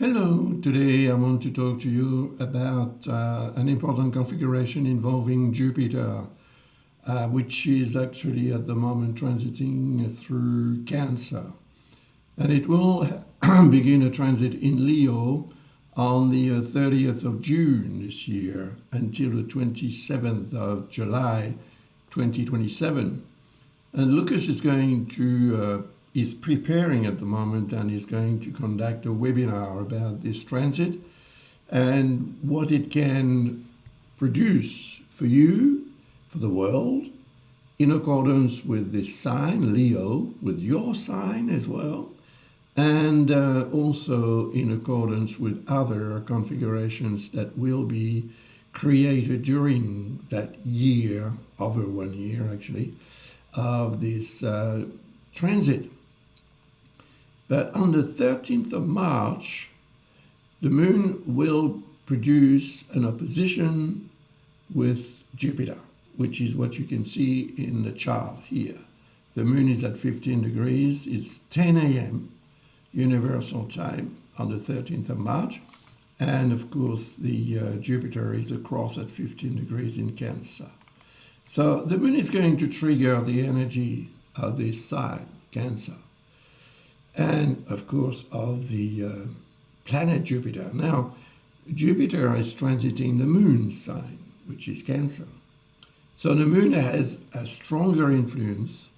Hello, today I want to talk to you about an important configuration involving Jupiter, which is actually at the moment transiting through Cancer. And it will begin a transit in Leo on the 30th of June this year until the 27th of July 2027. And Lucas is preparing at the moment and is going to conduct a webinar about this transit and what it can produce for you, for the world, in accordance with this sign, Leo, with your sign as well, and also in accordance with other configurations that will be created during that year, over 1 year actually, of this transit. But on the 13th of March, the moon will produce an opposition with Jupiter, which is what you can see in the chart here. The moon is at 15 degrees. It's 10 a.m. Universal Time on the 13th of March. And of course, the Jupiter is across at 15 degrees in Cancer. So the moon is going to trigger the energy of this sign, Cancer, and of course of the planet Jupiter. Now, Jupiter is transiting the moon's sign, which is Cancer. So the moon has a stronger influence,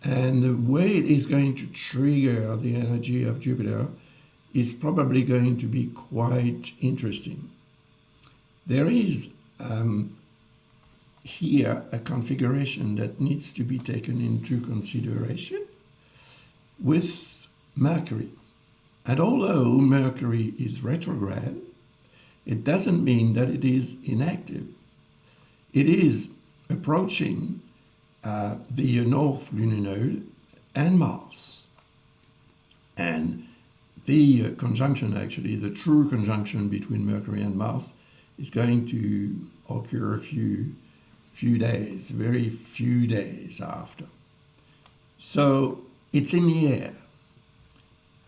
and the way it is going to trigger the energy of Jupiter is probably going to be quite interesting. There is here a configuration that needs to be taken into consideration with Mercury. And although Mercury is retrograde, it doesn't mean that it is inactive. It is approaching the North Lunar Node and Mars. And the conjunction, actually, the true conjunction between Mercury and Mars is going to occur a few days, very few days after. So it's in the air.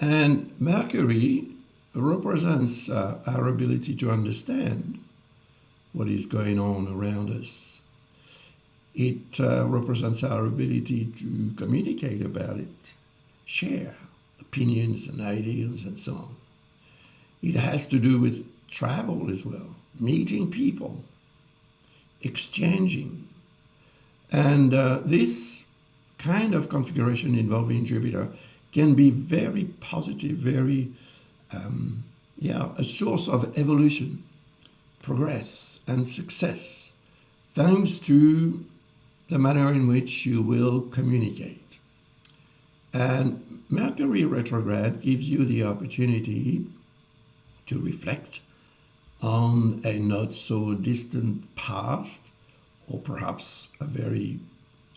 And Mercury represents our ability to understand what is going on around us. It represents our ability to communicate about it, share opinions and ideas and so on. It has to do with travel as well, meeting people, exchanging. And this kind of configuration involving Jupiter can be very positive, very, a source of evolution, progress, and success, thanks to the manner in which you will communicate. And Mercury retrograde gives you the opportunity to reflect on a not so distant past, or perhaps a very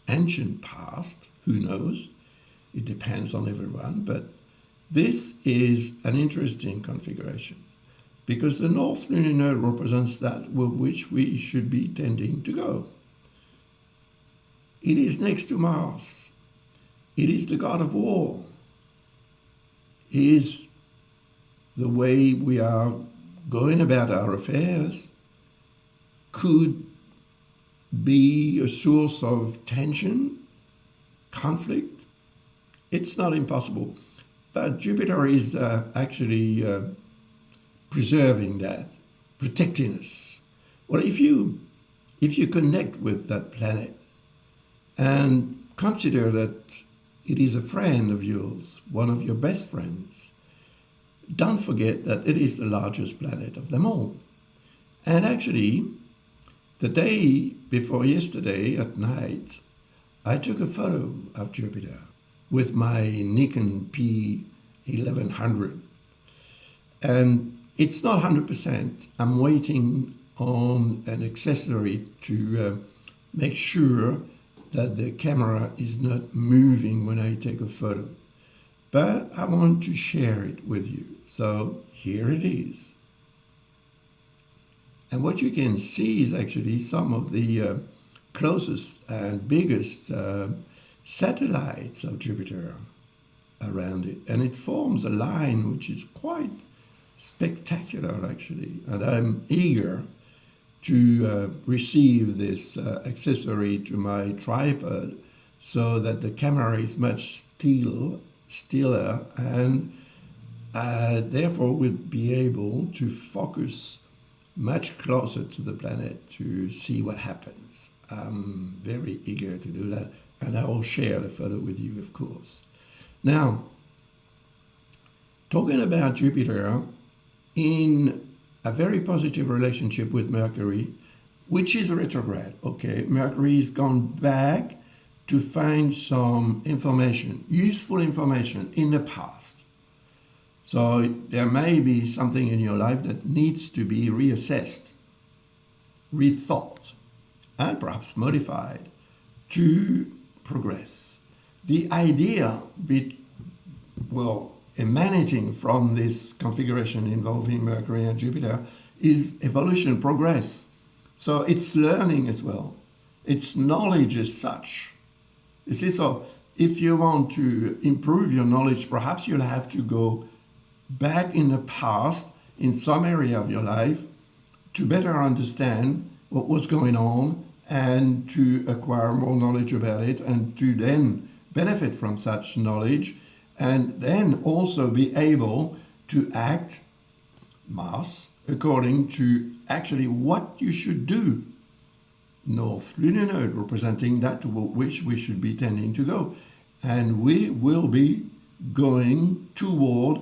ancient past, who knows? It depends on everyone, but this is an interesting configuration because the North Lunar Node represents that with which we should be tending to go. It is next to Mars. It is the god of war. It is the way we are going about our affairs could be a source of tension, conflict. It's not impossible, but Jupiter is actually preserving that, protecting us. Well, if you connect with that planet and consider that it is a friend of yours, one of your best friends, don't forget that it is the largest planet of them all. And actually, the day before yesterday at night, I took a photo of Jupiter with my Nikon P1100. And it's not 100%. I'm waiting on an accessory to make sure that the camera is not moving when I take a photo. But I want to share it with you. So here it is. And what you can see is actually some of the closest and biggest satellites of Jupiter around it. And it forms a line which is quite spectacular actually, and I'm eager to receive this accessory to my tripod so that the camera is much stiller, and therefore will be able to focus much closer to the planet to see what happens. I'm very eager to do that, and I will share the photo with you, of course. Now, talking about Jupiter in a very positive relationship with Mercury, which is retrograde. Okay, Mercury has gone back to find some information, useful information in the past. So there may be something in your life that needs to be reassessed, rethought, and perhaps modified to progress. The idea, emanating from this configuration involving Mercury and Jupiter is evolution, progress. So it's learning as well. It's knowledge as such. You see, so if you want to improve your knowledge, perhaps you'll have to go back in the past in some area of your life to better understand what was going on and to acquire more knowledge about it, and to then benefit from such knowledge, and then also be able to act Mars according to actually what you should do. North lunar node representing that to which we should be tending to go. And we will be going toward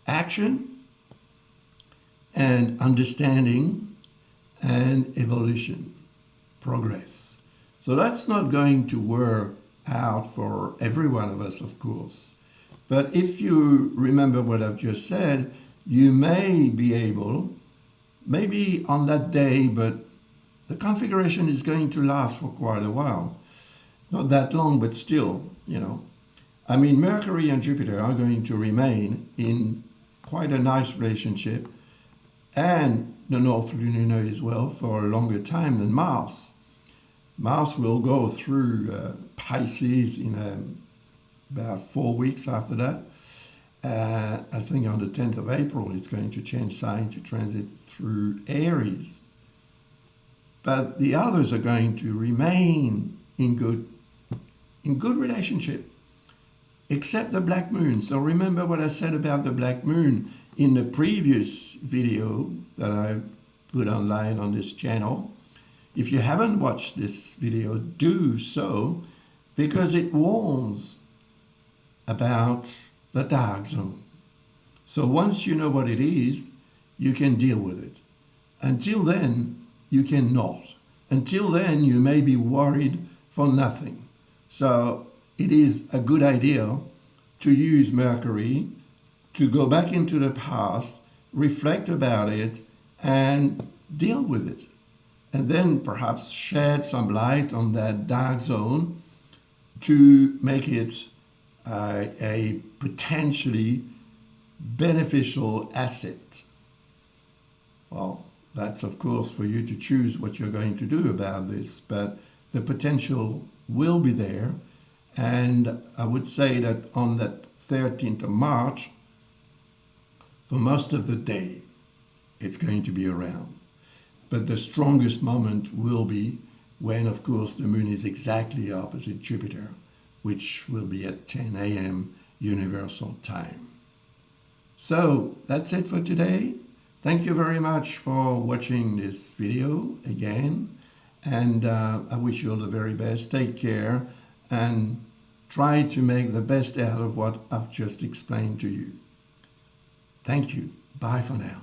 action and understanding and evolution, progress. So that's not going to work out for every one of us, of course. But if you remember what I've just said, you may be able, maybe on that day, but the configuration is going to last for quite a while. Not that long, but still, I mean, Mercury and Jupiter are going to remain in quite a nice relationship, and the North lunar node as well, for a longer time than Mars. Mars will go through Pisces in about 4 weeks after that. I think on the 10th of April, it's going to change sign to transit through Aries. But the others are going to remain in good relationship, except the black moon. So remember what I said about the black moon in the previous video that I put online on this channel. If you haven't watched this video, do so, because it warns about the dark zone. So once you know what it is, you can deal with it. Until then, you cannot. Until then, you may be worried for nothing. So it is a good idea to use Mercury to go back into the past, reflect about it, and deal with it. And then perhaps shed some light on that dark zone to make it a potentially beneficial asset. Well, that's of course for you to choose what you're going to do about this, but the potential will be there. And I would say that on that 13th of March, for most of the day, it's going to be around. But the strongest moment will be when, of course, the moon is exactly opposite Jupiter, which will be at 10 a.m. Universal Time. So that's it for today. Thank you very much for watching this video again. And I wish you all the very best. Take care and try to make the best out of what I've just explained to you. Thank you. Bye for now.